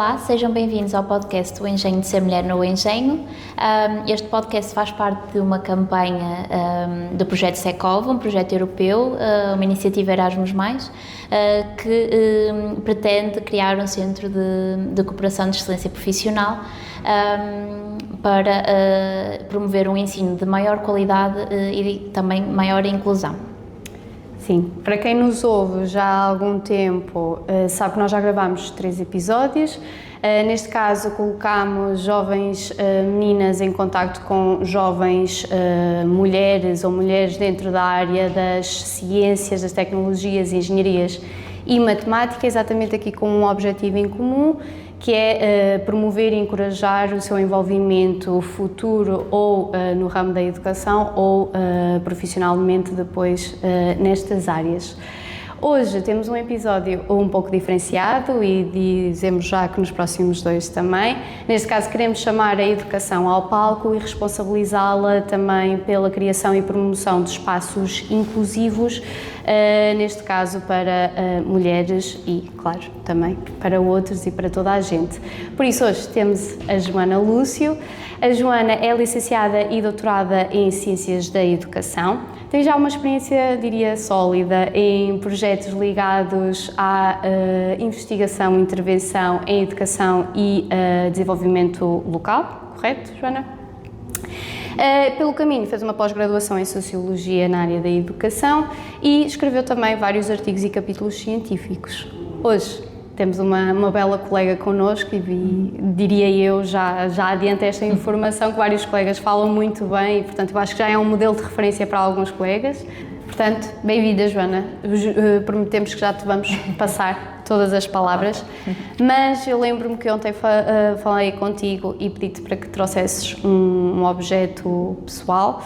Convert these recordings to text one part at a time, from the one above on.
Olá, sejam bem-vindos ao podcast O Engenho de Ser Mulher no Engenho. Este podcast faz parte de uma campanha do projeto Secov, um projeto europeu, uma iniciativa Erasmus+, que pretende criar um centro de cooperação de excelência profissional para promover um ensino de maior qualidade e também maior inclusão. Sim, para quem nos ouve já há algum tempo, sabe que nós já gravámos 3 episódios. Neste caso, colocámos jovens meninas em contacto com jovens mulheres ou mulheres dentro da área das ciências, das tecnologias, engenharias e matemática, exatamente aqui com um objetivo em comum, que é promover e encorajar o seu envolvimento futuro ou no ramo da educação ou profissionalmente depois nestas áreas. Hoje temos um episódio um pouco diferenciado e dizemos já que nos próximos 2 também. Neste caso queremos chamar a educação ao palco e responsabilizá-la também pela criação e promoção de espaços inclusivos, neste caso para mulheres e, claro, também para outros e para toda a gente. Por isso hoje temos a Joana Lúcio. A Joana é licenciada e doutorada em Ciências da Educação. Tem já uma experiência, diria, sólida em projetos ligados à investigação e intervenção em educação e desenvolvimento local, correto, Joana? Pelo caminho fez uma pós-graduação em Sociologia na área da Educação e escreveu também vários artigos e capítulos científicos. Hoje temos uma bela colega connosco e diria eu, já adianta esta informação, que vários colegas falam muito bem e, portanto, eu acho que já é um modelo de referência para alguns colegas. Portanto, bem-vinda, Joana. Prometemos que já te vamos passar todas as palavras, mas eu lembro-me que ontem falei contigo e pedi-te para que trouxesses um objeto pessoal.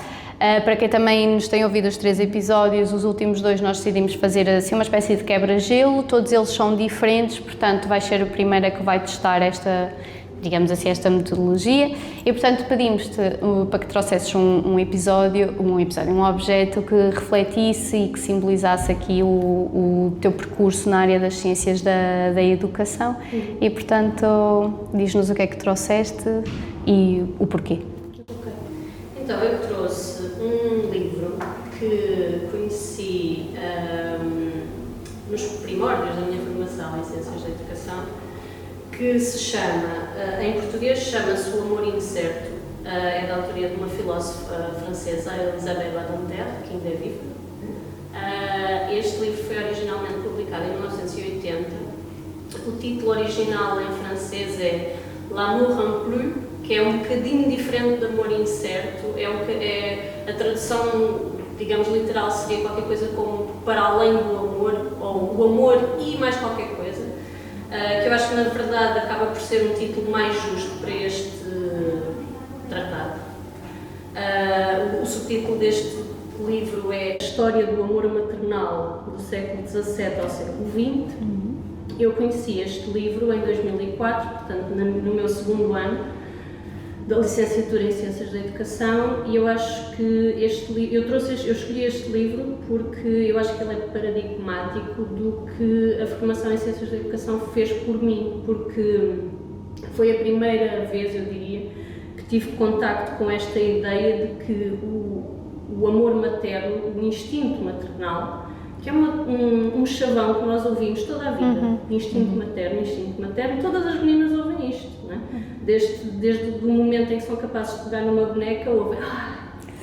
Para quem também nos tem ouvido os 3 episódios, os últimos 2 nós decidimos fazer assim uma espécie de quebra-gelo, todos eles são diferentes, portanto vai ser a primeira que vai testar esta, digamos assim, esta metodologia e portanto pedimos-te para que trouxesses um objeto que refletisse e que simbolizasse aqui o teu percurso na área das ciências da educação e portanto diz-nos o que é que trouxeste e o porquê. Então, eu trouxe um livro que conheci nos primórdios da minha formação em Ciências da Educação, que se chama, em português chama-se O Amor Incerto, é da autoria de uma filósofa francesa, Elisabeth Badinter, que ainda é viva. Este livro foi originalmente publicado em 1980. O título original em francês é L'amour implu, que é um bocadinho diferente de amor incerto, a tradução, digamos, literal seria qualquer coisa como para além do amor, ou o amor e mais qualquer coisa, que eu acho que na verdade acaba por ser um título mais justo para este tratado. O subtítulo deste livro é A História do Amor Maternal do século XVII ao século XX. Eu conheci este livro em 2004, portanto no meu 2º ano da licenciatura em Ciências da Educação, e eu acho que eu escolhi este livro porque eu acho que ele é paradigmático do que a formação em Ciências da Educação fez por mim, porque foi a primeira vez, eu diria, que tive contacto com esta ideia de que o amor materno, o instinto maternal, que é um chavão que nós ouvimos toda a vida, instinto materno, todas as meninas ouvem isto, não é? Desde o momento em que são capazes de pegar numa boneca, ouvem,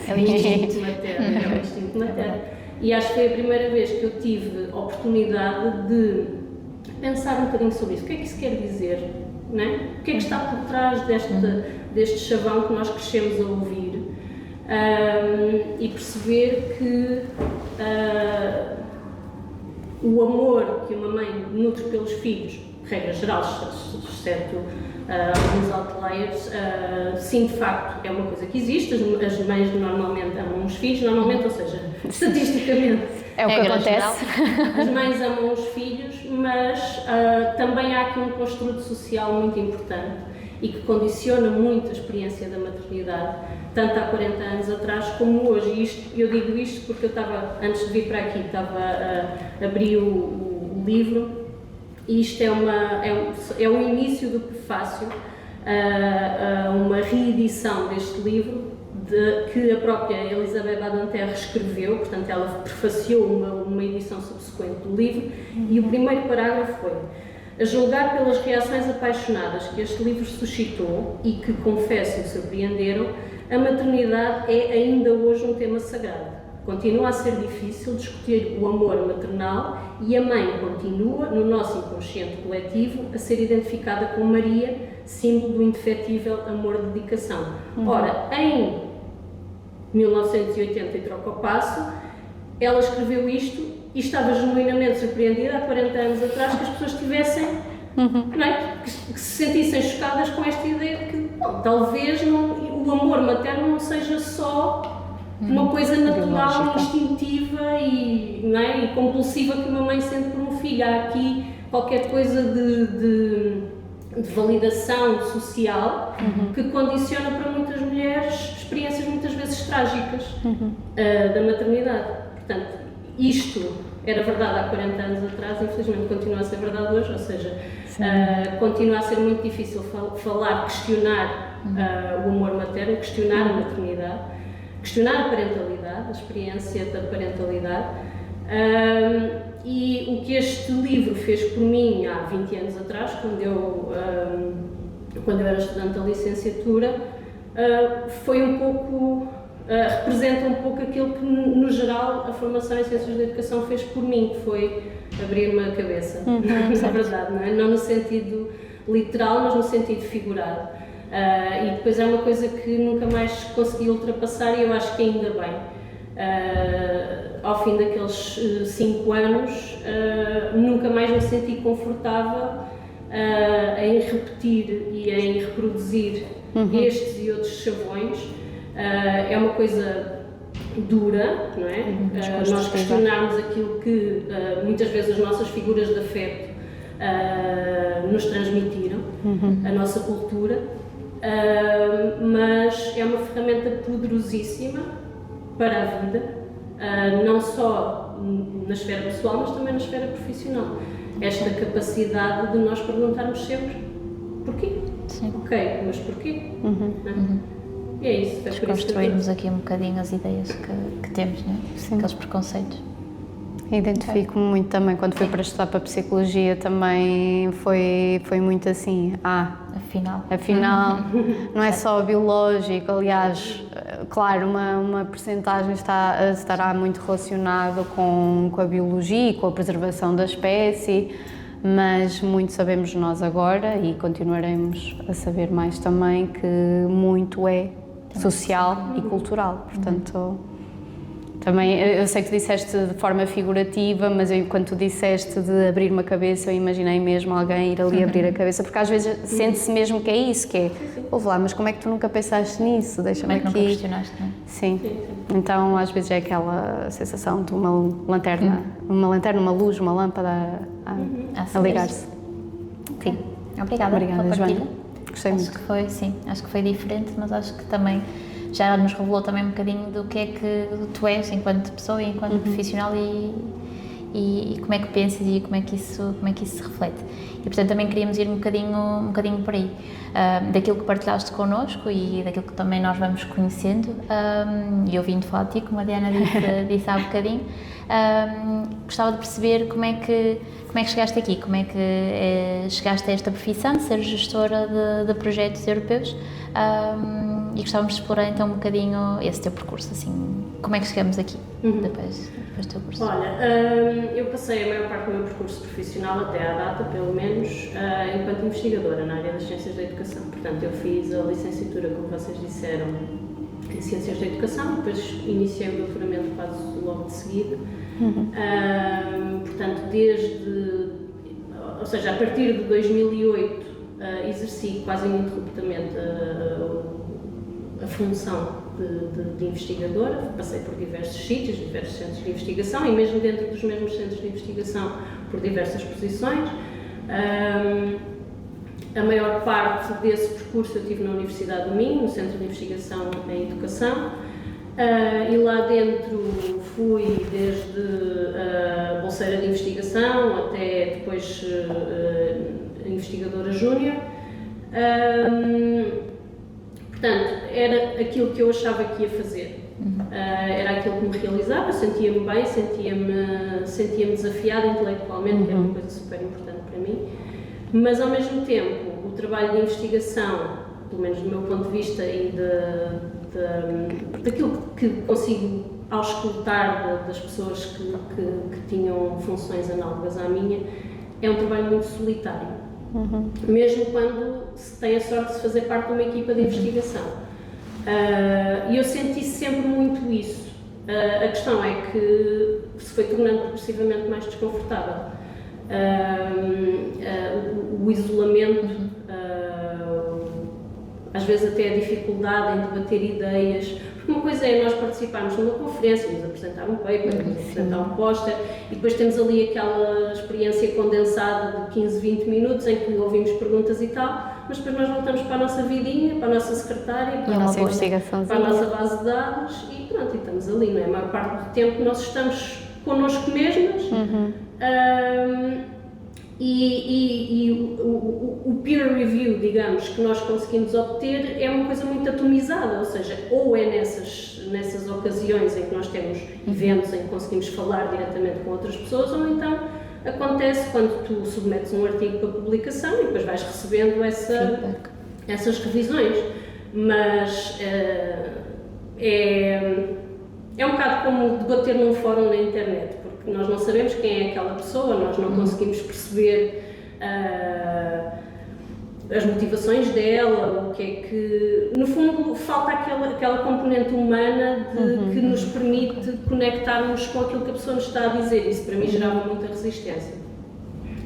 é o instinto materno, E acho que foi a primeira vez que eu tive a oportunidade de pensar um bocadinho sobre isso. O que é que isso quer dizer, não é? O que é que está por trás deste chavão que nós crescemos a ouvir? E perceber que o amor que uma mãe nutre pelos filhos, regra geral, exceto alguns outliers, sim, de facto, é uma coisa que existe. As mães normalmente amam os filhos, ou seja, estatisticamente é o que acontece. As mães amam os filhos, mas também há aqui um construto social muito importante e que condiciona muito a experiência da maternidade, tanto há 40 anos atrás como hoje. E eu digo isto porque eu estava, antes de vir para aqui, abri o livro e isto é o início do prefácio a uma reedição deste livro que a própria Elisabeth Badinter escreveu, portanto ela prefaciou uma edição subsequente do livro, e o primeiro parágrafo foi: a julgar pelas reações apaixonadas que este livro suscitou e que, confesso, me surpreenderam, a maternidade é ainda hoje um tema sagrado. Continua a ser difícil discutir o amor maternal e a mãe continua, no nosso inconsciente coletivo, a ser identificada com Maria, símbolo do indefetível amor-dedicação. Ora, em 1980 e troca o passo, ela escreveu isto e estava genuinamente surpreendida há 40 anos atrás que as pessoas tivessem, não é? que se sentissem chocadas com esta ideia de que talvez o amor materno não seja só uma coisa natural, instintiva não é? E compulsiva que uma mãe sente por um filho. Há aqui qualquer coisa de validação social que condiciona para muitas mulheres experiências muitas vezes trágicas da maternidade. Portanto, isto era verdade há 40 anos atrás, infelizmente continua a ser verdade hoje, ou seja, continua a ser muito difícil falar, questionar o amor materno, questionar a maternidade, questionar a parentalidade, a experiência da parentalidade. E o que este livro fez por mim há 20 anos atrás, quando eu era estudante da licenciatura, foi um pouco, representa um pouco aquilo que, no geral, a formação em Ciências da Educação fez por mim, que foi abrir-me a cabeça, na verdade, não é? Não no sentido literal, mas no sentido figurado. E depois é uma coisa que nunca mais consegui ultrapassar, e eu acho que ainda bem. Ao fim daqueles 5 anos, nunca mais me senti confortável em repetir e em reproduzir estes e outros chavões. É uma coisa dura, não é? Nós questionarmos aquilo que muitas vezes as nossas figuras de afeto nos transmitiram, a nossa cultura, mas é uma ferramenta poderosíssima para a vida, não só na esfera pessoal, mas também na esfera profissional. Esta capacidade de nós perguntarmos sempre porquê? Sim. Ok, mas porquê? E é isso. Desconstruirmos aqui um bocadinho as ideias que temos, não é? Sim. Aqueles preconceitos. Identifico-me muito também, quando fui para estudar para Psicologia, também foi muito assim, afinal não é só biológico, aliás, claro, uma percentagem estará muito relacionada com a biologia e com a preservação da espécie, mas muito sabemos nós agora, e continuaremos a saber mais também, que muito é social e cultural, portanto... Também, eu sei que tu disseste de forma figurativa, mas quando tu disseste de abrir uma cabeça, eu imaginei mesmo alguém ir ali abrir a cabeça, porque às vezes sente-se mesmo que é isso, que é, ouve lá, mas como é que tu nunca pensaste nisso? Deixa-me aqui. Como é que nunca questionaste, não é? Sim. Então às vezes é aquela sensação de uma lanterna, uma luz, uma lâmpada a ligar-se. Sim. Obrigada pela partilha. Joana. Gostei muito. Acho que foi diferente, mas acho que também já nos revelou também um bocadinho do que é que tu és enquanto pessoa e enquanto profissional e como é que pensas e como é que isso se reflete. E portanto também queríamos ir um bocadinho por aí, daquilo que partilhaste connosco e daquilo que também nós vamos conhecendo, e ouvindo falar de ti, como a Diana disse há bocadinho. Gostava de perceber como é que chegaste aqui, como é que chegaste a esta profissão de ser gestora de projetos europeus, e gostávamos de explorar então um bocadinho esse teu percurso, assim, como é que chegamos aqui depois do teu curso? Olha, eu passei a maior parte do meu percurso profissional, até à data pelo menos, enquanto investigadora na área das Ciências da Educação. Portanto, eu fiz a licenciatura, como vocês disseram, em Ciências da Educação, depois iniciei o doutoramento quase logo de seguida. Portanto, ou seja, a partir de 2008, exerci quase ininterruptamente a função de investigadora. Passei por diversos sítios, diversos centros de investigação, e mesmo dentro dos mesmos centros de investigação por diversas posições. A maior parte desse percurso eu tive na Universidade do Minho, no Centro de Investigação em Educação, e lá dentro fui desde bolseira de investigação, até depois investigadora júnior. Portanto, era aquilo que eu achava que ia fazer. Era aquilo que me realizava, sentia-me bem, sentia-me desafiada intelectualmente, que é uma coisa super importante para mim, mas ao mesmo tempo o trabalho de investigação, pelo menos do meu ponto de vista e daquilo que consigo auscultar das pessoas que tinham funções análogas à minha, é um trabalho muito solitário, mesmo quando se tem a sorte de fazer parte de uma equipa de investigação. E eu senti sempre muito isso. A questão é que se foi tornando progressivamente mais desconfortável. O isolamento, às vezes até a dificuldade em debater ideias. Porque uma coisa é nós participarmos numa conferência, nos apresentar um paper, nos apresentar um póster, e depois temos ali aquela experiência condensada de 15, 20 minutos em que ouvimos perguntas e tal, mas depois nós voltamos para a nossa vidinha, para a nossa secretária, para a nossa base de dados e pronto, e estamos ali, não é? A maior parte do tempo nós estamos connosco mesmos. O peer review, digamos, que nós conseguimos obter é uma coisa muito atomizada, ou seja, ou é nessas ocasiões em que nós temos eventos em que conseguimos falar diretamente com outras pessoas, ou então acontece quando tu submetes um artigo para publicação e depois vais recebendo essas revisões, mas é um bocado como debater num fórum na internet, porque nós não sabemos quem é aquela pessoa, nós não conseguimos perceber as motivações dela, o que é que... No fundo, falta aquela componente humana que nos permite conectarmos com aquilo que a pessoa nos está a dizer. Isso para mim gerava muita resistência.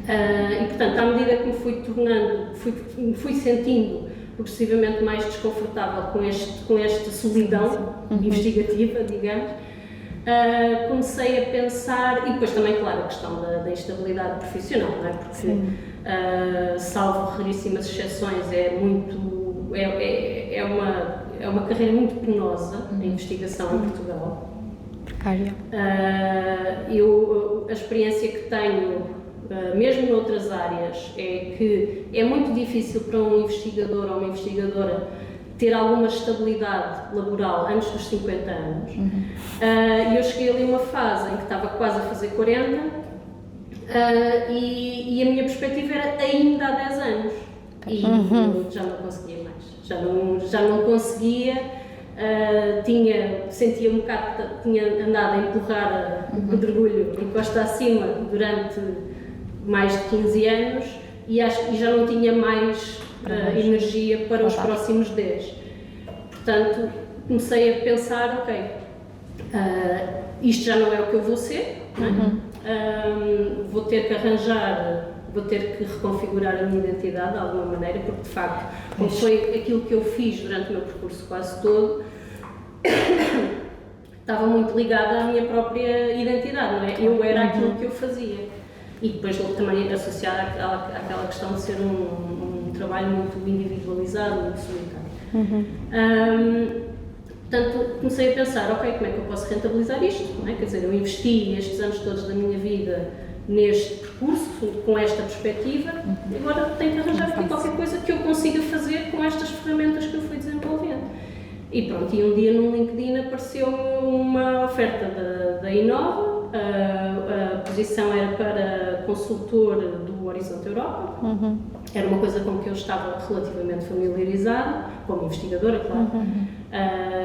E portanto, à medida que me fui sentindo progressivamente mais desconfortável com esta solidão investigativa, digamos, comecei a pensar, e depois também, claro, a questão da instabilidade profissional, não é? Porque, salvo raríssimas exceções, é uma carreira muito penosa, a investigação em Portugal. Precária. A experiência que tenho, mesmo noutras áreas, é que é muito difícil para um investigador ou uma investigadora ter alguma estabilidade laboral antes dos 50 anos. E eu cheguei ali a uma fase em que estava quase a fazer 40 e a minha perspectiva era ainda há 10 anos. E eu já não conseguia mais. Já não conseguia. Sentia um bocado, tinha andado a empurrar o pedregulho em costa acima durante mais de 15 anos e já não tinha mais energia para os próximos 10. Portanto, comecei a pensar, ok, isto já não é o que eu vou ser, não é? Vou ter que reconfigurar a minha identidade de alguma maneira, porque de facto, como foi aquilo que eu fiz durante o meu percurso quase todo, estava muito ligada à minha própria identidade, não é? Eu era aquilo que eu fazia. E depois também associada àquela questão de ser um trabalho muito individualizado, muito solitário. Portanto, comecei a pensar, ok, como é que eu posso rentabilizar isto? Não é? Quer dizer, eu investi estes anos todos da minha vida neste percurso, com esta perspectiva, e agora tenho que arranjar aqui qualquer coisa que eu consiga fazer com estas ferramentas que eu fui desenvolvendo. E pronto, e um dia no LinkedIn apareceu uma oferta da Inova. A posição era para consultor do Horizonte Europa. Era uma coisa com que eu estava relativamente familiarizada, como investigadora, claro.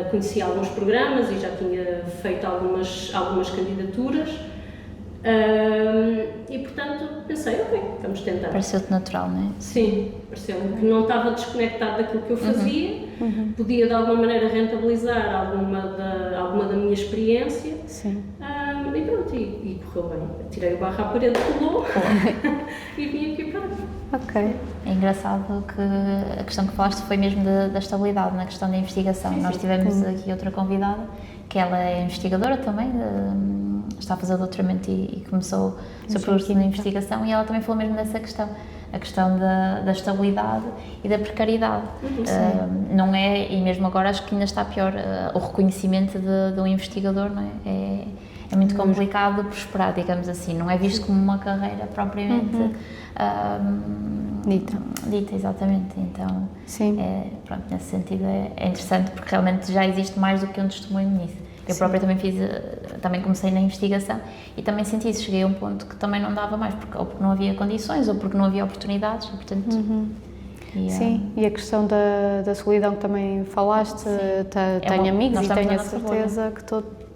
Conhecia alguns programas e já tinha feito algumas candidaturas. E portanto pensei, ok, vamos tentar. Pareceu-te natural, não é? Sim, pareceu-me que não estava desconectado daquilo que eu fazia, podia de alguma maneira rentabilizar alguma da minha experiência. Sim. E pronto, e correu bem. Tirei o barro à parede, colou e vim aqui para cá. Ok. É engraçado que a questão que falaste foi mesmo da estabilidade na questão da investigação. Nós tivemos aqui outra convidada, que ela é investigadora também, está a fazer o doutoramento e começou o seu percurso na investigação, e ela também falou mesmo dessa questão, a questão da estabilidade e da precariedade. Não é, e mesmo agora acho que ainda está pior, o reconhecimento de um investigador, não é? É é muito complicado prosperar, digamos assim, não é visto como uma carreira propriamente dita, exatamente, então Sim. pronto, nesse sentido é interessante porque realmente já existe mais do que um testemunho nisso. Eu própria também comecei na investigação e também senti isso, cheguei a um ponto que também não dava mais, ou porque não havia condições, ou porque não havia oportunidades, portanto... Sim, e a questão da solidão que também falaste, tenho amigos e tenho a certeza que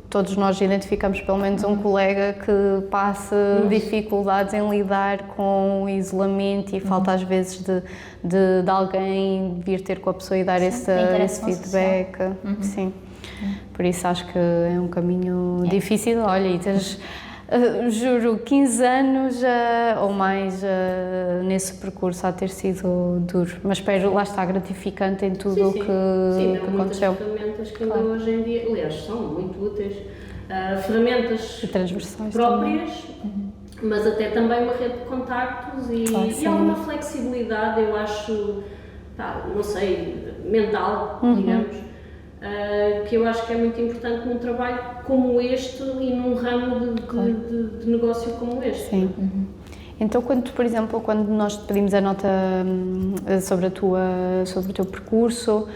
todos nós identificamos pelo menos um colega que passa dificuldades em lidar com o isolamento e falta às vezes de alguém vir ter com a pessoa e dar esse feedback. Sim. Por isso acho que é um caminho difícil. Olha, e tens, juro, 15 anos ou mais nesse percurso a ter sido duro, mas espero, lá está, gratificante em tudo o que aconteceu. Muitas ferramentas que ainda hoje em dia, aliás, são muito úteis, ferramentas próprias, mas até também uma rede de contactos e alguma flexibilidade, eu acho, não sei, mental, digamos. Que eu acho que é muito importante num trabalho como este e num ramo de negócio como este. Sim. Então, por exemplo, quando nós te pedimos a nota sobre o teu percurso,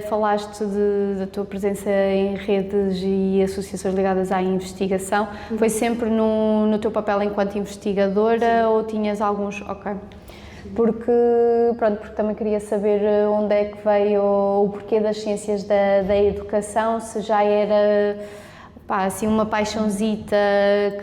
falaste da tua presença em redes e associações ligadas à investigação, foi sempre no teu papel enquanto investigadora ou tinhas alguns... Ok. Porque também queria saber onde é que veio o porquê das ciências da educação, se já era assim uma paixãozita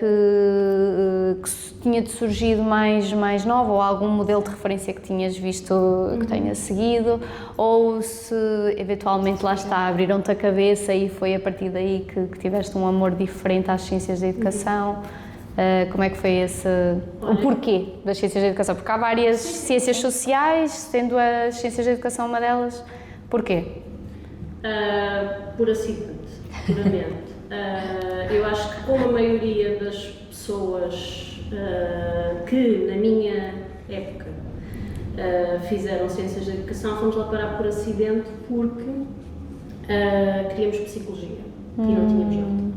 que tinha surgido mais nova, ou algum modelo de referência que tinhas visto que tenha seguido, ou se eventualmente lá está, abriram-te a cabeça e foi a partir daí que tiveste um amor diferente às ciências da educação. Como é que foi o porquê das ciências da educação? Porque há várias ciências sociais, sendo as ciências da educação uma delas. Porquê? Por acidente, puramente. Eu acho que como a maioria das pessoas que na minha época fizeram ciências da educação, fomos lá parar por acidente porque queríamos psicologia e não tínhamos nota.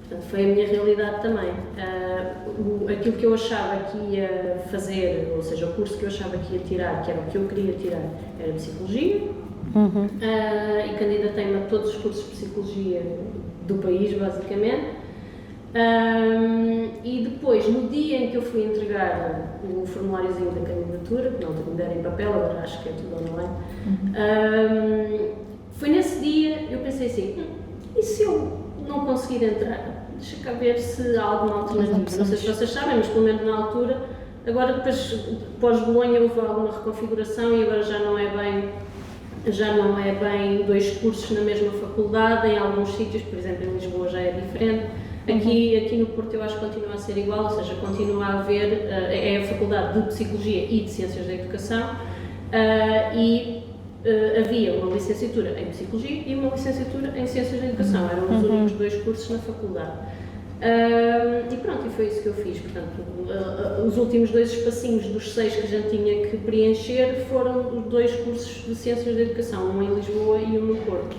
Portanto, foi a minha realidade também. Aquilo que eu achava que ia fazer, ou seja, o curso que eu achava que ia tirar, que era o que eu queria tirar, era Psicologia. E candidatei-me a todos os cursos de Psicologia do país, basicamente. E depois, no dia em que eu fui entregar o formuláriozinho da candidatura, que não me deram em papel, agora acho que é tudo online, foi nesse dia eu pensei assim, e se eu não conseguir entrar? Deixa cá ver se há alguma alternativa. Não sei se vocês sabem, mas pelo menos na altura, agora depois, pós-Bolonha, houve alguma reconfiguração e agora já não é bem 2 cursos na mesma faculdade, em alguns sítios, por exemplo, em Lisboa já é diferente. Aqui no Porto eu acho que continua a ser igual, ou seja, continua a haver, é a faculdade de Psicologia e de Ciências da Educação, havia uma licenciatura em Psicologia e uma licenciatura em Ciências da Educação, eram os únicos 2 cursos na faculdade. E pronto, e foi isso que eu fiz. Portanto, os últimos 2 espacinhos dos 6 que a gente tinha que preencher foram os 2 cursos de Ciências da Educação, um em Lisboa e um no Porto.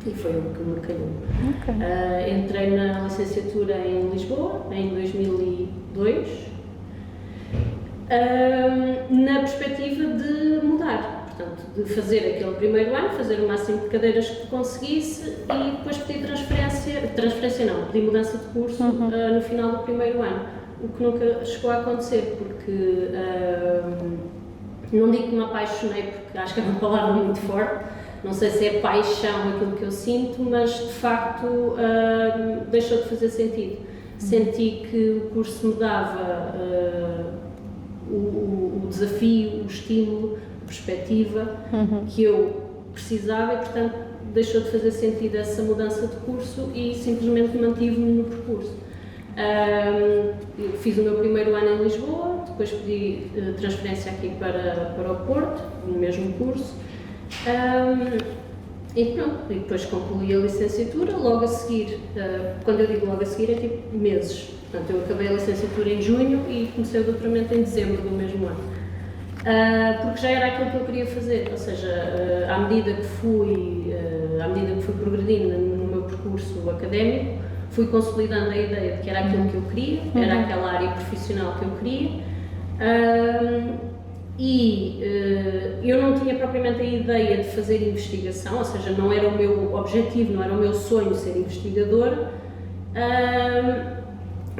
E foi o que me calhou. Entrei na licenciatura em Lisboa em 2002, na perspectiva de mudar. Portanto, de fazer aquele primeiro ano, fazer o máximo de cadeiras que conseguisse e depois pedir pedir mudança de curso no final do primeiro ano, o que nunca chegou a acontecer, porque não digo que me apaixonei, porque acho que é uma palavra muito forte, não sei se é paixão aquilo que eu sinto, mas de facto deixou de fazer sentido. Senti que o curso me dava o desafio, o estímulo, perspectiva que eu precisava e, portanto, deixou de fazer sentido essa mudança de curso e simplesmente mantive-me no percurso. Fiz o meu primeiro ano em Lisboa, depois pedi transferência aqui para o Porto, no mesmo curso, e pronto, e depois concluí a licenciatura, logo a seguir, quando eu digo logo a seguir é tipo meses, portanto eu acabei a licenciatura em junho e comecei o doutoramento em dezembro do mesmo ano. Porque já era aquilo que eu queria fazer, ou seja, à medida que fui progredindo no meu percurso académico, fui consolidando a ideia de que era aquilo que eu queria, era aquela área profissional que eu queria. Eu não tinha propriamente a ideia de fazer investigação, ou seja, não era o meu objetivo, não era o meu sonho ser investigadora.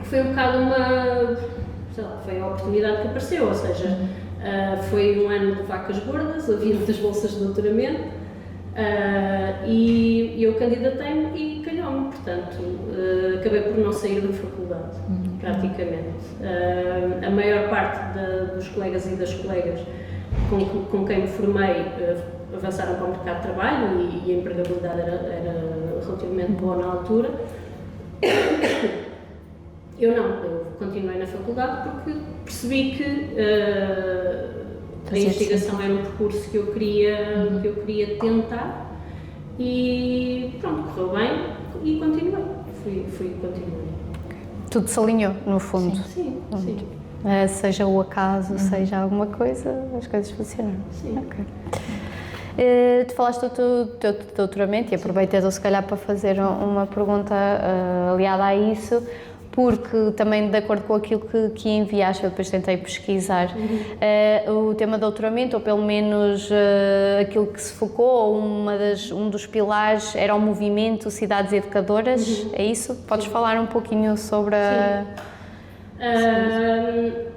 Foi um bocado foi a oportunidade que apareceu, ou seja, foi um ano de vacas gordas, havia muitas bolsas de doutoramento, e eu candidatei-me e calhou-me, portanto, acabei por não sair da faculdade, praticamente. A maior parte dos colegas e das colegas com quem me formei avançaram para o mercado de trabalho e a empregabilidade era relativamente boa na altura. Eu continuei na faculdade porque percebi que a investigação era um percurso que eu queria tentar e pronto, correu bem e continuei. Continuei. Tudo se alinhou, no fundo. Sim. Seja o acaso, seja alguma coisa, as coisas funcionaram. Sim. Okay. Tu falaste do teu doutoramento e aproveitei se calhar para fazer uma pergunta aliada a isso, porque também de acordo com aquilo que enviaste, eu depois tentei pesquisar, o tema doutoramento, ou pelo menos aquilo que se focou, um dos pilares era o movimento Cidades Educadoras, é isso? Podes falar um pouquinho sobre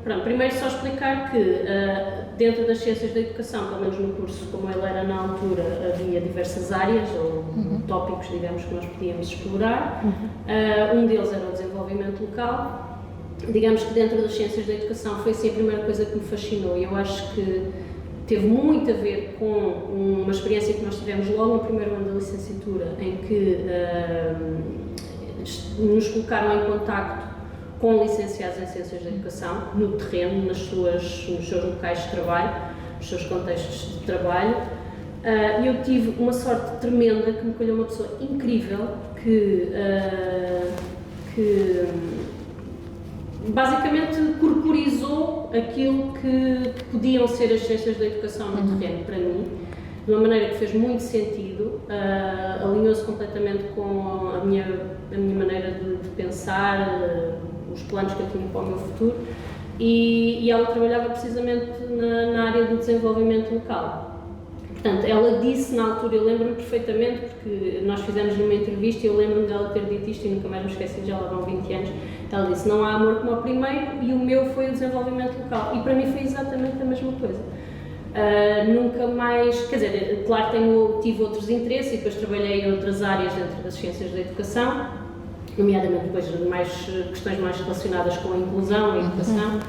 Pronto, primeiro só explicar que dentro das ciências da educação, pelo menos no curso como ele era na altura, havia diversas áreas ou tópicos, digamos, que nós podíamos explorar. Um deles era o desenvolvimento local. Digamos que dentro das ciências da educação foi assim a primeira coisa que me fascinou e eu acho que teve muito a ver com uma experiência que nós tivemos logo no primeiro ano da licenciatura, em que nos colocaram em contacto com licenciados em Ciências da Educação, no terreno, nos seus locais de trabalho, nos seus contextos de trabalho. Eu tive uma sorte tremenda que me calhou uma pessoa incrível que basicamente corporizou aquilo que podiam ser as Ciências da Educação no terreno para mim, de uma maneira que fez muito sentido, alinhou-se completamente com a minha maneira de pensar, os planos que eu tinha para o meu futuro, e ela trabalhava precisamente na área do desenvolvimento local. Portanto, ela disse na altura, eu lembro-me perfeitamente, porque nós fizemos numa entrevista e eu lembro-me dela ter dito isto e nunca mais me esqueci, já lá vão 20 anos, ela disse, não há amor como o primeiro, e o meu foi o desenvolvimento local, e para mim foi exatamente a mesma coisa. Nunca mais, quer dizer, claro tive outros interesses e depois trabalhei em outras áreas dentro das ciências da educação, nomeadamente depois questões mais relacionadas com a inclusão e a educação,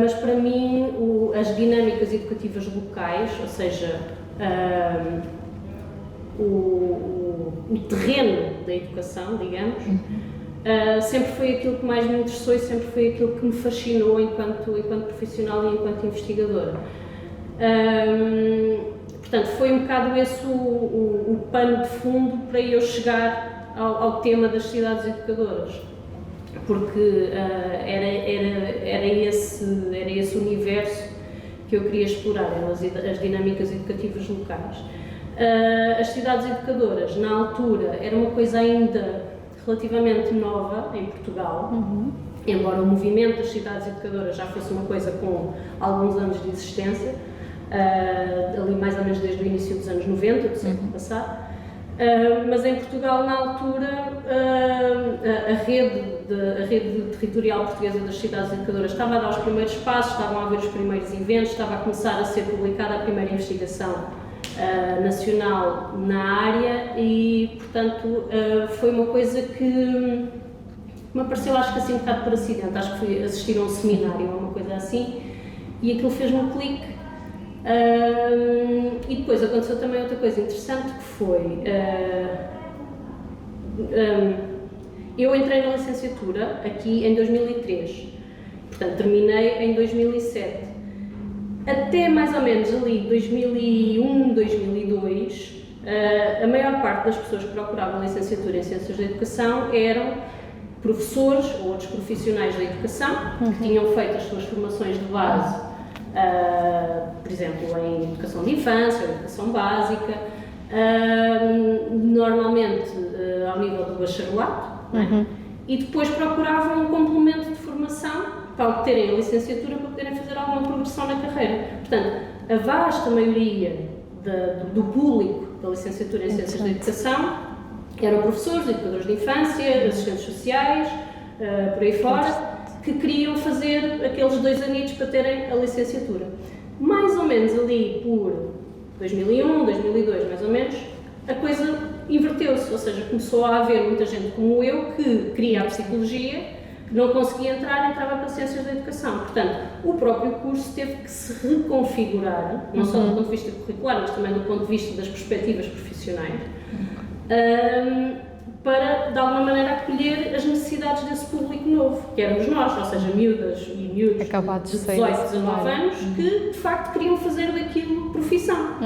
mas para mim as dinâmicas educativas locais, ou seja, o terreno da educação, digamos, sempre foi aquilo que mais me interessou e sempre foi aquilo que me fascinou enquanto profissional e enquanto investigadora. Portanto, foi um bocado esse o pano de fundo para eu chegar ao tema das cidades educadoras, porque era esse universo que eu queria explorar, eram as dinâmicas educativas locais. As cidades educadoras, na altura, era uma coisa ainda relativamente nova em Portugal, embora o movimento das cidades educadoras já fosse uma coisa com alguns anos de existência, ali mais ou menos desde o início dos anos 90 do século passado. Mas em Portugal, na altura, a rede territorial portuguesa das cidades educadoras estava a dar os primeiros passos, estavam a haver os primeiros eventos, estava a começar a ser publicada a primeira investigação nacional na área e, portanto, foi uma coisa que me apareceu, acho que assim um bocado por acidente, acho que fui assistir a um seminário ou uma coisa assim e aquilo fez-me um clique. E depois aconteceu também outra coisa interessante que foi, eu entrei na licenciatura aqui em 2003, portanto terminei em 2007, até mais ou menos ali 2001, 2002, a maior parte das pessoas que procuravam licenciatura em Ciências da Educação eram professores ou outros profissionais da educação que tinham feito as suas formações de base, por exemplo, em educação de infância, educação básica, normalmente ao nível do bacharelato, não é? E depois procuravam um complemento de formação para obterem a licenciatura, para poderem fazer alguma progressão na carreira. Portanto, a vasta maioria do público da licenciatura em Ciências da Educação eram professores, educadores de infância, assistentes sociais, por aí fora, que queriam fazer aqueles 2 anitos para terem a licenciatura. Mais ou menos ali por 2001, 2002, mais ou menos, a coisa inverteu-se, ou seja, começou a haver muita gente como eu que queria a psicologia, que não conseguia entrar, entrava para Ciências da Educação. Portanto, o próprio curso teve que se reconfigurar, não só do ponto de vista curricular, mas também do ponto de vista das perspectivas profissionais, para, de alguma maneira, acolher as necessidades desse público novo, que éramos nós, ou seja, miúdas e miúdos acabados de 18, 19 anos, que, de facto, queriam fazer daquilo profissão.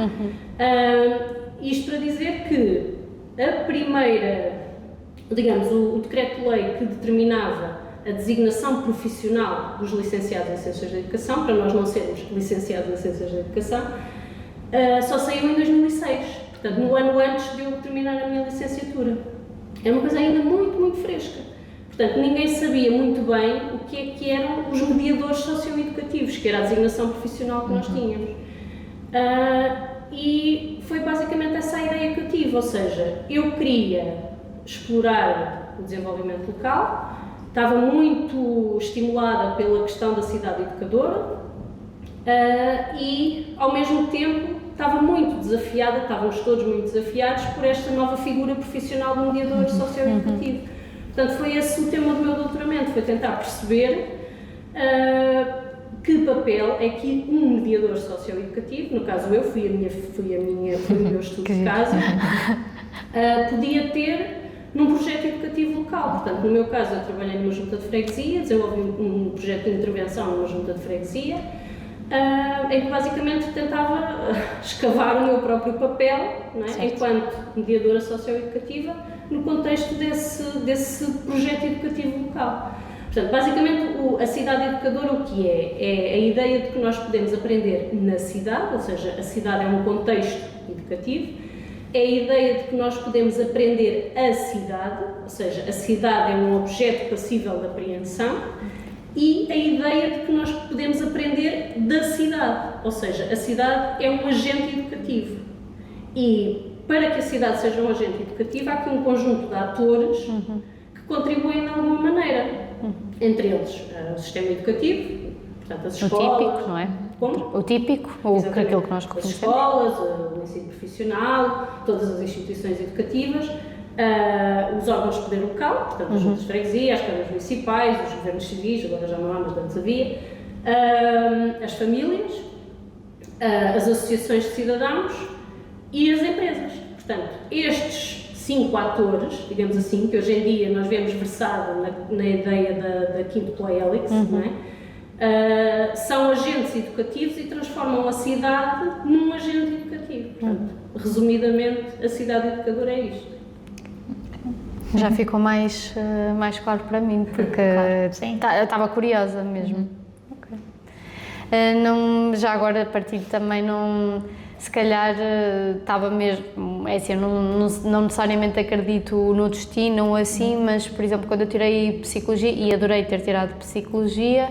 Isto para dizer que a primeira, digamos, o decreto-lei que determinava a designação profissional dos licenciados em Ciências da Educação, para nós não sermos licenciados em Ciências da Educação, só saiu em 2006, portanto, no ano antes de eu terminar a minha licenciatura. É uma coisa ainda muito, muito fresca. Portanto, ninguém sabia muito bem o que eram os mediadores socioeducativos, que era a designação profissional que nós tínhamos. E foi basicamente essa a ideia que eu tive, ou seja, eu queria explorar o desenvolvimento local, estava muito estimulada pela questão da cidade educadora e, ao mesmo tempo, estava muito desafiada, estávamos todos muito desafiados por esta nova figura profissional do mediador socioeducativo. Portanto, foi esse o tema do meu doutoramento, foi tentar perceber que papel é que um mediador socioeducativo, no caso eu, foi o meu estudo de caso, podia ter num projeto educativo local. Portanto, no meu caso, eu trabalhei numa junta de freguesia, desenvolvi um projeto de intervenção numa junta de freguesia, em que basicamente tentava escavar o meu próprio papel, não é? Enquanto mediadora socioeducativa, no contexto desse projeto educativo local. Portanto, basicamente, a cidade educadora o que é? É a ideia de que nós podemos aprender na cidade, ou seja, a cidade é um contexto educativo, é a ideia de que nós podemos aprender a cidade, ou seja, a cidade é um objeto passível de apreensão, e a ideia de que nós podemos aprender da cidade, ou seja, a cidade é um agente educativo. E para que a cidade seja um agente educativo, há aqui um conjunto de atores que contribuem de alguma maneira. Entre eles, o sistema educativo, portanto, as escolas. O típico, não é? Como? O típico, ou aquilo que nós reconhecemos. As escolas, o ensino profissional, todas as instituições educativas, os órgãos de poder local, portanto, as juntas de freguesia, as câmaras municipais, os governos civis, agora já não há, mas antes havia, as famílias, as associações de cidadãos e as empresas. Portanto, estes 5 atores, digamos assim, que hoje em dia nós vemos versado na ideia da quíntupla hélice, não é? São agentes educativos e transformam a cidade num agente educativo. Portanto, resumidamente, a cidade educadora é isto. Já ficou mais claro para mim, porque eu estava curiosa mesmo. Não, já agora, a partir também não... Se calhar estava mesmo, é assim, eu não necessariamente acredito no destino ou assim, mas, por exemplo, quando eu tirei Psicologia, e adorei ter tirado Psicologia,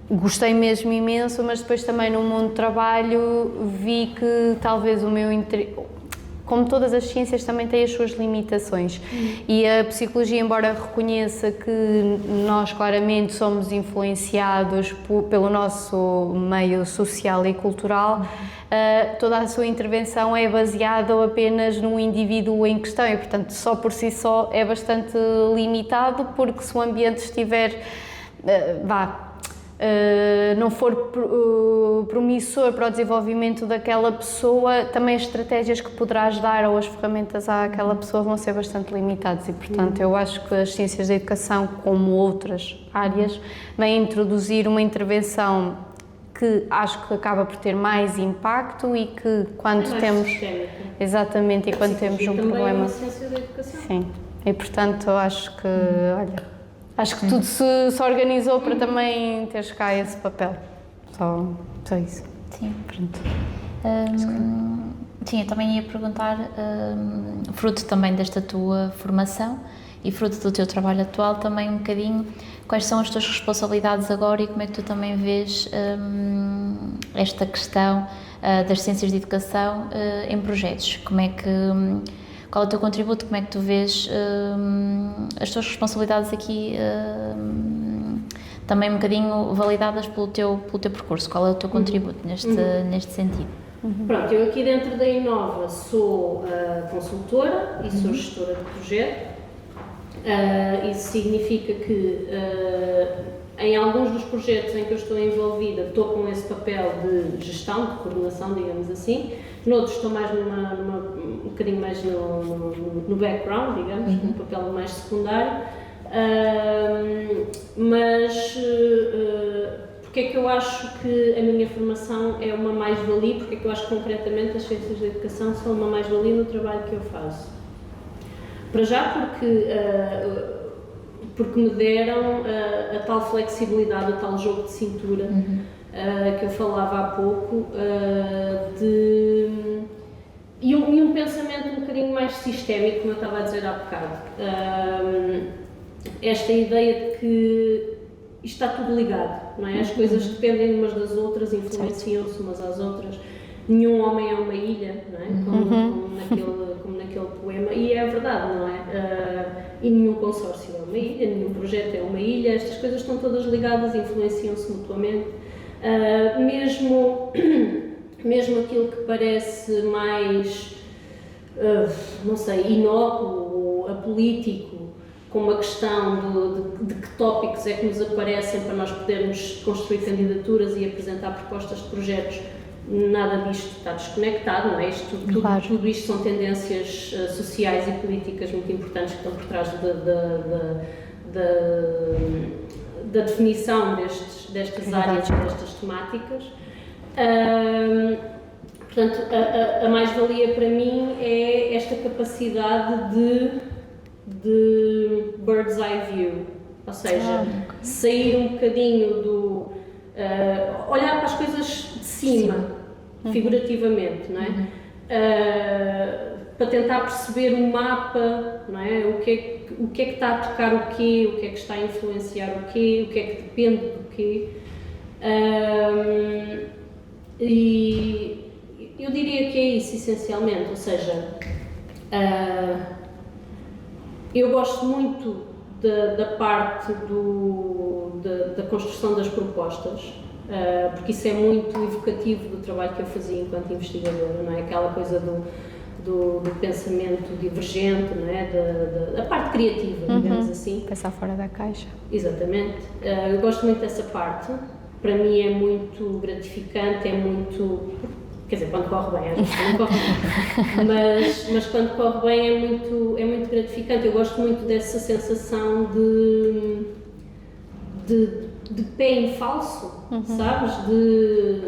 gostei mesmo imenso, mas depois também no mundo do trabalho vi que talvez o meu interesse, como todas as ciências, também tem as suas limitações. E a Psicologia, embora reconheça que nós claramente somos influenciados pelo nosso meio social e cultural, toda a sua intervenção é baseada apenas no indivíduo em questão e, portanto, só por si só é bastante limitado, porque se o ambiente estiver, não for promissor para o desenvolvimento daquela pessoa, também as estratégias que poderás dar ou as ferramentas àquela pessoa vão ser bastante limitadas e, portanto, eu acho que as ciências da educação, como outras áreas, vêm introduzir uma intervenção que acho que acaba por ter mais impacto e que quando temos... Sistémica. Exatamente, e quando temos um problema... É uma ciência da educação. Sim, e portanto acho que, acho que tudo se organizou para também teres cá esse papel. Só isso. Sim. Pronto. Sim, eu também ia perguntar, fruto também desta tua formação e fruto do teu trabalho atual também um bocadinho, quais são as tuas responsabilidades agora e como é que tu também vês esta questão das ciências de educação em projetos? Qual é o teu contributo? Como é que tu vês as tuas responsabilidades aqui também um bocadinho validadas pelo teu percurso? Qual é o teu contributo neste sentido? Pronto, eu aqui dentro da Inova sou consultora e sou gestora de projeto. Isso significa que em alguns dos projetos em que eu estou envolvida estou com esse papel de gestão, de coordenação, digamos assim. Noutros estou mais um bocadinho mais no background, digamos, um papel mais secundário. Mas porque é que eu acho que a minha formação é uma mais-valia? Porque é que eu acho que concretamente as ciências da educação são uma mais-valia no trabalho que eu faço? Para já porque me deram a tal flexibilidade, o tal jogo de cintura que eu falava há pouco, e um pensamento um bocadinho mais sistémico, como eu estava a dizer há bocado. Esta ideia de que isto está tudo ligado, não é? As coisas dependem umas das outras, influenciam-se umas às outras. Nenhum homem é uma ilha, não é? Como naquele poema, e é verdade, não é? E nenhum consórcio é uma ilha, nenhum projeto é uma ilha, estas coisas estão todas ligadas, influenciam-se mutuamente. Mesmo aquilo que parece mais, não sei, inócuo, apolítico, como a questão de que tópicos é que nos aparecem para nós podermos construir candidaturas e apresentar propostas de projetos, nada disto está desconectado, não é? Tudo isto são tendências sociais e políticas muito importantes que estão por trás da definição destas áreas, destas temáticas. Portanto, a mais-valia para mim é esta capacidade de bird's eye view, ou seja, sair um bocadinho olhar para as coisas de cima, figurativamente, não é? Para tentar perceber o mapa, não é? O que é que está a tocar o quê, o que é que está a influenciar o quê, o que é que depende do quê. E eu diria que é isso, essencialmente, ou seja, eu gosto muito da parte da construção das propostas, porque isso é muito evocativo do trabalho que eu fazia enquanto investigadora, não é? Aquela coisa do pensamento divergente, não é? Da parte criativa, digamos assim. Pensar fora da caixa. Exatamente. Eu gosto muito dessa parte. Para mim é muito gratificante, é muito... Quer dizer, quando corre bem, às vezes não corre bem, mas quando corre bem é muito gratificante. Eu gosto muito dessa sensação de pé em falso, sabes? De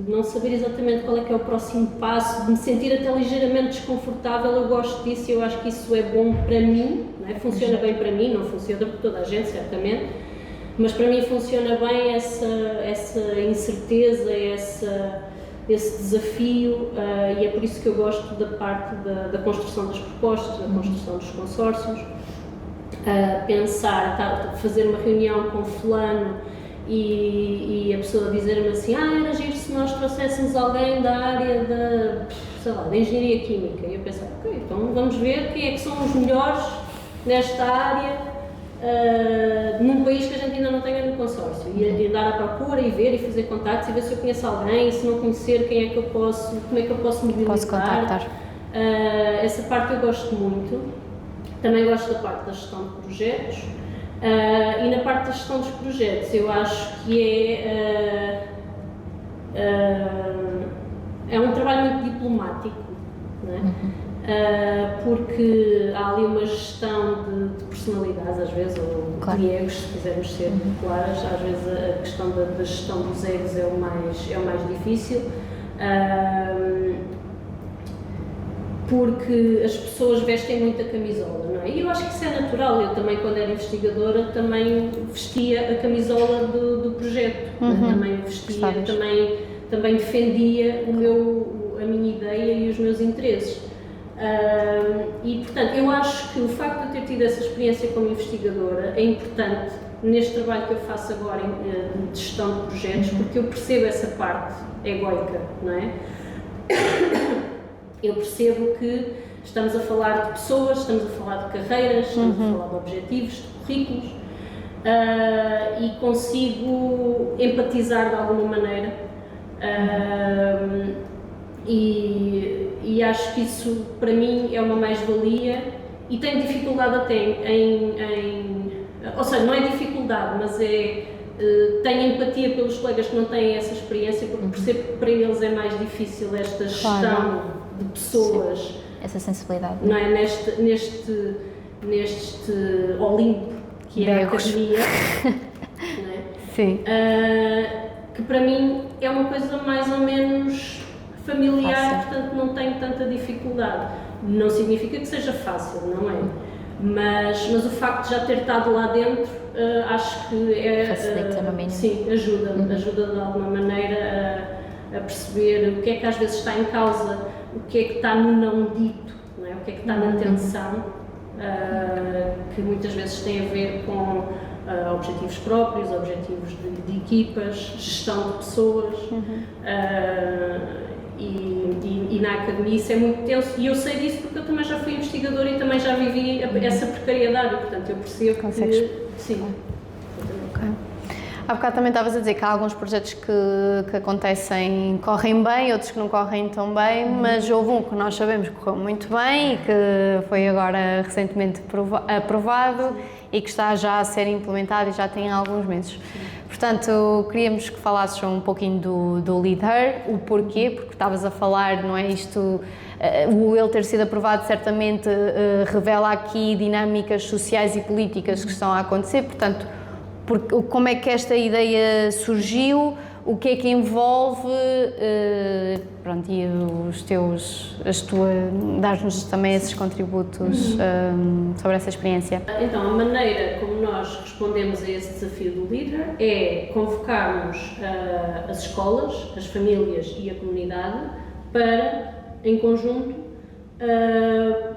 não saber exatamente qual é que é o próximo passo, de me sentir até ligeiramente desconfortável. Eu gosto disso e eu acho que isso é bom para mim, não é? Funciona bem para mim, não funciona para toda a gente, certamente, mas para mim funciona bem essa incerteza, esse desafio, e é por isso que eu gosto da parte da construção das propostas, da construção dos consórcios. Pensar, fazer uma reunião com fulano e a pessoa dizer-me assim, era giro se nós trouxéssemos alguém da área da engenharia química. E eu pensava, ok, então vamos ver quem é que são os melhores nesta área, num país que a gente ainda não tenha no consórcio, e andar à procura e ver e fazer contactos e ver se eu conheço alguém, e se não conhecer, como é que eu posso mobilizar. Posso contactar. Essa parte eu gosto muito. Também gosto da parte da gestão de projetos, e na parte da gestão dos projetos eu acho que é um trabalho muito diplomático, não é? Porque há ali uma gestão de personalidades, às vezes, ou de egos, se quisermos ser claras. Às vezes a questão da gestão dos egos é o mais difícil, porque as pessoas vestem muito a camisola, não é? E eu acho que isso é natural. Eu também, quando era investigadora, também vestia a camisola do projeto, também vestia, também defendia a minha ideia e os meus interesses. E, portanto, eu acho que o facto de eu ter tido essa experiência como investigadora é importante neste trabalho que eu faço agora de gestão de projetos, porque eu percebo essa parte egóica, não é? Eu percebo que estamos a falar de pessoas, estamos a falar de carreiras, estamos a falar de objetivos, de currículos, e consigo empatizar de alguma maneira. E acho que isso para mim é uma mais-valia e tenho dificuldade até ou seja, não é dificuldade, mas tenho empatia pelos colegas que não têm essa experiência, porque percebo que para eles é mais difícil esta gestão de pessoas. Sim. Essa sensibilidade. Não é? Neste Olimpo que é a academia, não é? Sim. Que para mim é uma coisa mais ou menos familiar, fácil. portanto não tenho tanta dificuldade. Não significa que seja fácil, não é? Mas o facto de já ter estado lá dentro, acho que facilita no mínimo. Sim, ajuda de alguma maneira a perceber o que é que às vezes está em causa, o que é que está no não dito, não é? O que é que está na tensão, que muitas vezes tem a ver com objetivos próprios, objetivos de equipas, gestão de pessoas. E na academia isso é muito tenso, e eu sei disso porque eu também já fui investigadora e também já vivi essa precariedade, portanto eu percebo que sim. Okay. Há bocado também estavas a dizer que há alguns projetos que acontecem, correm bem, outros que não correm tão bem, mas houve um que nós sabemos que correu muito bem e que foi agora recentemente aprovado e que está já a ser implementado e já tem alguns meses. Portanto, queríamos que falasses um pouquinho do Lead Her, o porquê, porque estavas a falar, não é isto, o ele ter sido aprovado certamente revela aqui dinâmicas sociais e políticas que estão a acontecer, portanto, como é que esta ideia surgiu, o que é que envolve, pronto, e dar-nos também esses contributos sobre essa experiência. Então, a maneira como nós respondemos a esse desafio do líder é convocarmos as escolas, as famílias e a comunidade para, em conjunto,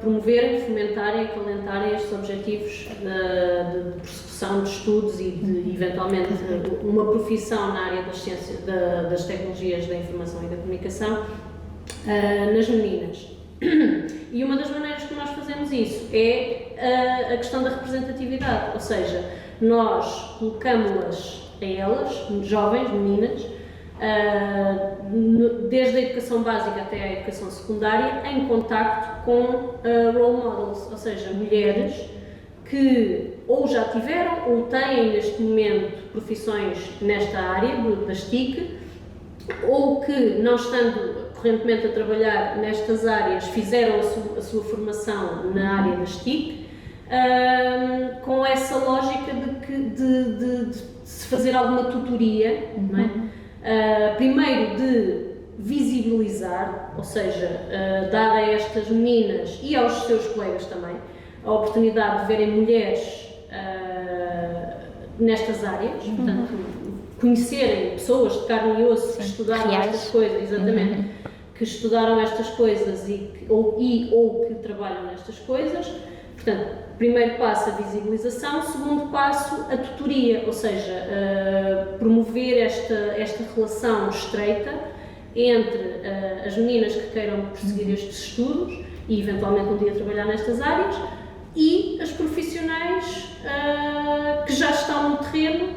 promoverem, fomentarem e acalentarem estes objetivos de persecução de estudos e de, eventualmente, uma profissão na área das ciências, das tecnologias da informação e da comunicação nas meninas. E uma das maneiras que nós fazemos isso é a questão da representatividade, ou seja, nós colocamos-las a elas, jovens, meninas, desde a educação básica até a educação secundária, em contacto com role models, ou seja, mulheres que ou já tiveram ou têm neste momento profissões nesta área das TIC, ou que, não estando correntemente a trabalhar nestas áreas, fizeram a sua formação na área das TIC, com essa lógica de se fazer alguma tutoria, não é? Primeiro de visibilizar, ou seja, dar a estas meninas e aos seus colegas também a oportunidade de verem mulheres nestas áreas, portanto, conhecerem pessoas de carne e osso que estudaram estas coisas, exatamente, que estudaram estas coisas ou que trabalham nestas coisas. Portanto, primeiro passo a visibilização, segundo passo a tutoria, ou seja, promover esta relação estreita entre as meninas que queiram prosseguir estes estudos e eventualmente um dia trabalhar nestas áreas e as profissionais que já estão no terreno.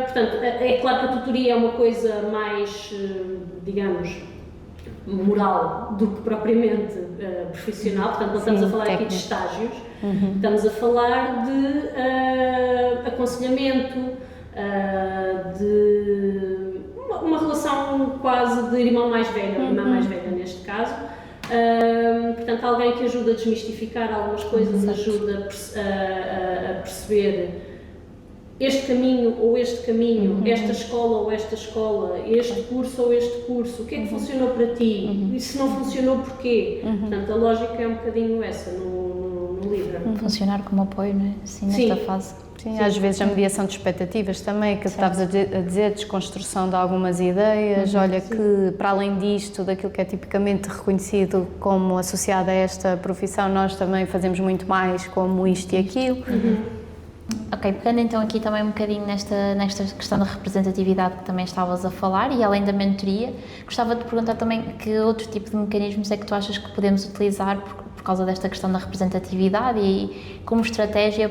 Portanto, é claro que a tutoria é uma coisa mais, digamos, moral do que propriamente profissional, portanto não estamos a falar aqui de estágios, estamos a falar de aconselhamento, de uma relação quase de irmão mais velho, irmã mais velha neste caso. Portanto, alguém que ajuda a desmistificar algumas coisas, ajuda a perceber este caminho ou este caminho, esta escola ou esta escola, este curso ou este curso, o que é que funcionou para ti? E se não funcionou, porquê? Portanto, a lógica é um bocadinho essa no livro. Funcionar como apoio, não é? Assim, nesta fase. Sim, às vezes a mediação de expectativas também, que estavas a dizer, desconstrução de algumas ideias, olha que para além disto, daquilo que é tipicamente reconhecido como associado a esta profissão, nós também fazemos muito mais como isto e aquilo. Ok, pegando então aqui também um bocadinho nesta questão da representatividade que também estavas a falar e além da mentoria, gostava de perguntar também que outro tipo de mecanismos é que tu achas que podemos utilizar por causa desta questão da representatividade e como estratégia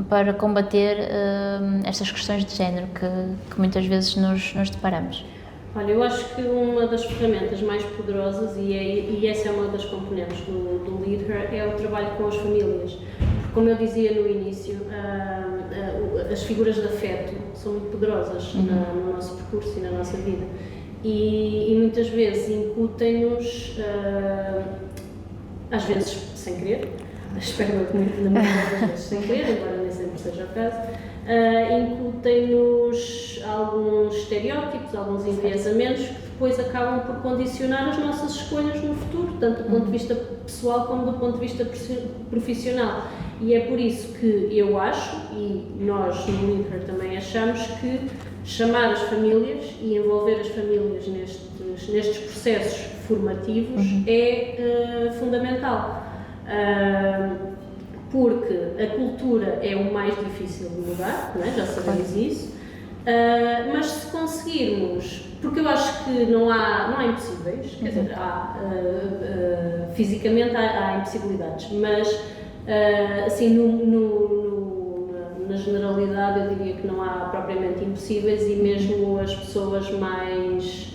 para combater estas questões de género que muitas vezes nos deparamos. Olha, eu acho que uma das ferramentas mais poderosas, e essa é uma das componentes do Lead Her, é o trabalho com as famílias. Como eu dizia no início, as figuras de afeto são muito poderosas no nosso percurso e na nossa vida. E muitas vezes incutem-nos, às vezes sem querer, espero que muito, na maioria das vezes sem querer, embora nem sempre seja o caso, incutem-nos alguns estereótipos, alguns enviesamentos que depois acabam por condicionar as nossas escolhas no futuro, tanto do ponto de vista pessoal como do ponto de vista profissional. E é por isso que eu acho, e nós no Lead Her também achamos, que chamar as famílias e envolver as famílias nestes processos formativos é fundamental. Porque a cultura é o mais difícil de mudar, não é? Já sabemos isso, mas se conseguirmos, porque eu acho que não há impossíveis, quer dizer, fisicamente há impossibilidades, mas assim, na generalidade eu diria que não há propriamente impossíveis e mesmo as pessoas mais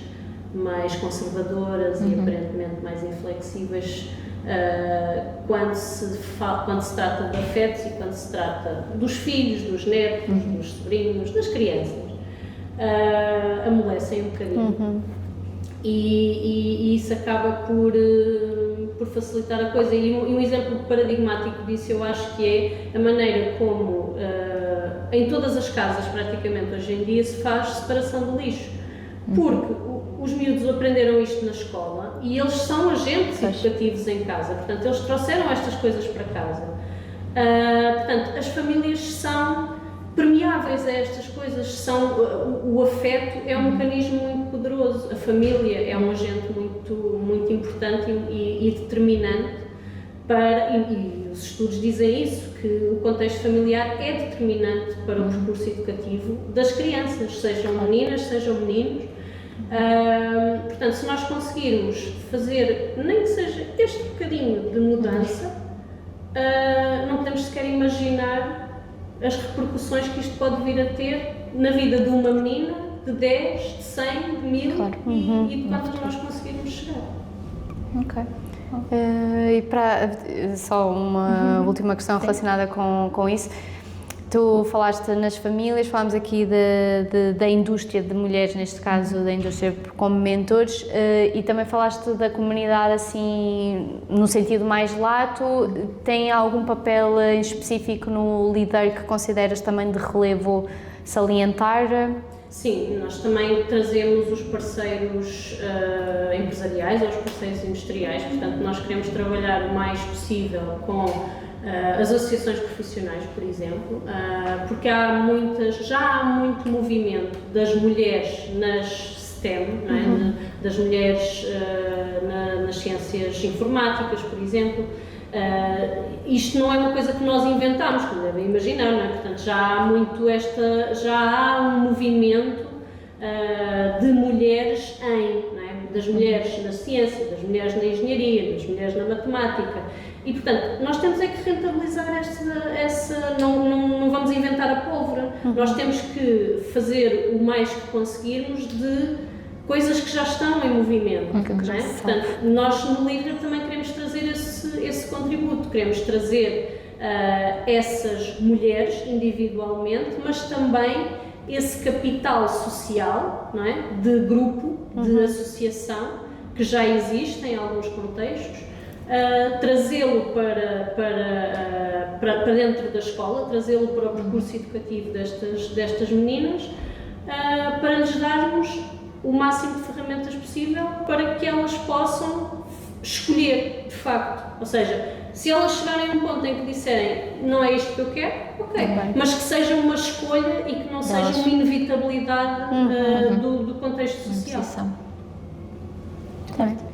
conservadoras e aparentemente mais inflexíveis, quando se trata de afetos e quando se trata dos filhos, dos netos, dos sobrinhos, das crianças, amolecem um bocadinho. E isso acaba por facilitar a coisa. E um exemplo paradigmático disso eu acho que é a maneira como em todas as casas praticamente hoje em dia se faz separação de lixo. Porque os miúdos aprenderam isto na escola e eles são agentes educativos em casa, portanto eles trouxeram estas coisas para casa. Portanto, as famílias são permeáveis a estas coisas, o afeto é um mecanismo muito poderoso, a família é um agente muito importante e determinante e os estudos dizem isso, que o contexto familiar é determinante para o percurso educativo das crianças, sejam meninas, sejam meninos. Portanto, se nós conseguirmos fazer, nem que seja este bocadinho de mudança, não podemos sequer imaginar as repercussões que isto pode vir a ter na vida de uma menina, de 10, de 100, de 1000 e de quanto nós conseguirmos chegar. Ok. E só uma última questão relacionada com isso. Tu falaste nas famílias, falámos aqui da indústria de mulheres, neste caso da indústria como mentores, e também falaste da comunidade assim, no sentido mais lato. Tem algum papel em específico no líder que consideras também de relevo salientar? Sim, nós também trazemos os parceiros empresariais ou os parceiros industriais, portanto nós queremos trabalhar o mais possível com as associações profissionais, por exemplo, porque já há muito movimento das mulheres nas STEM, não é? Das mulheres nas ciências informáticas, por exemplo. Isto não é uma coisa que nós inventamos, como devem imaginar, não é? Portanto, já há um movimento de mulheres não é? Das mulheres na ciência, das mulheres na engenharia, das mulheres na matemática. E, portanto, nós temos é que rentabilizar não vamos inventar a pólvora. Nós temos que fazer o mais que conseguirmos de coisas que já estão em movimento. Não é? Portanto, nós no Lead Her também queremos trazer esse contributo, queremos trazer essas mulheres individualmente, mas também esse capital social, não é? De grupo, de associação, que já existe em alguns contextos, trazê-lo para dentro da escola, trazê-lo para o percurso educativo destas meninas, para lhes darmos o máximo de ferramentas possível para que elas possam escolher, de facto. Ou seja, Se elas chegarem a um ponto em que disserem não é isto que eu quero, ok, mas que seja uma escolha e que não seja uma inevitabilidade do contexto social. Certo.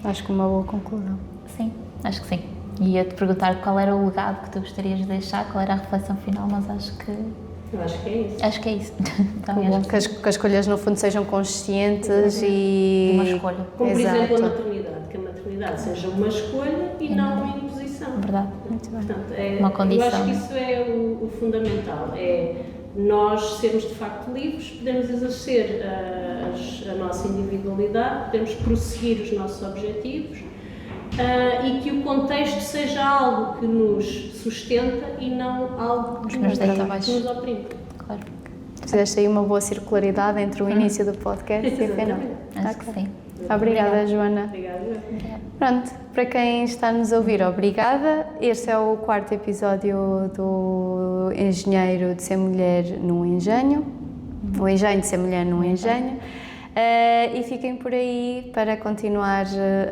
Acho que uma boa conclusão. Sim, acho que sim. Ia-te perguntar qual era o legado que tu gostarias de deixar, qual era a reflexão final, mas acho que... Eu acho que é isso. Acho que é isso. Também acho que as escolhas no fundo sejam conscientes e... uma escolha. Como por Exato. exemplo a maternidade, que a maternidade seja uma escolha e não uma imposição. Verdade. Muito bem. Portanto, Uma condição. Eu acho que isso é o fundamental, é nós sermos de facto livres, podemos exercer a nossa individualidade, podemos prosseguir os nossos objetivos e que o contexto seja algo que nos sustenta e não algo que nos oprime. Claro. Fizeste aí uma boa circularidade entre o início do podcast e o final. Acho que sim. Obrigada, Joana. Obrigada. Pronto, para quem está a nos ouvir, obrigada. Este é o 4º episódio do Engenheiro de Ser Mulher num Engenho. O Engenho de Ser Mulher num Engenho. E fiquem por aí para continuar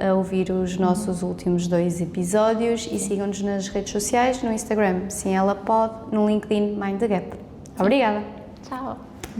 a ouvir os nossos últimos 2 episódios e sigam-nos nas redes sociais, no Instagram, Sim Ela Pode, no LinkedIn Mind the Gap. Obrigada! Tchau!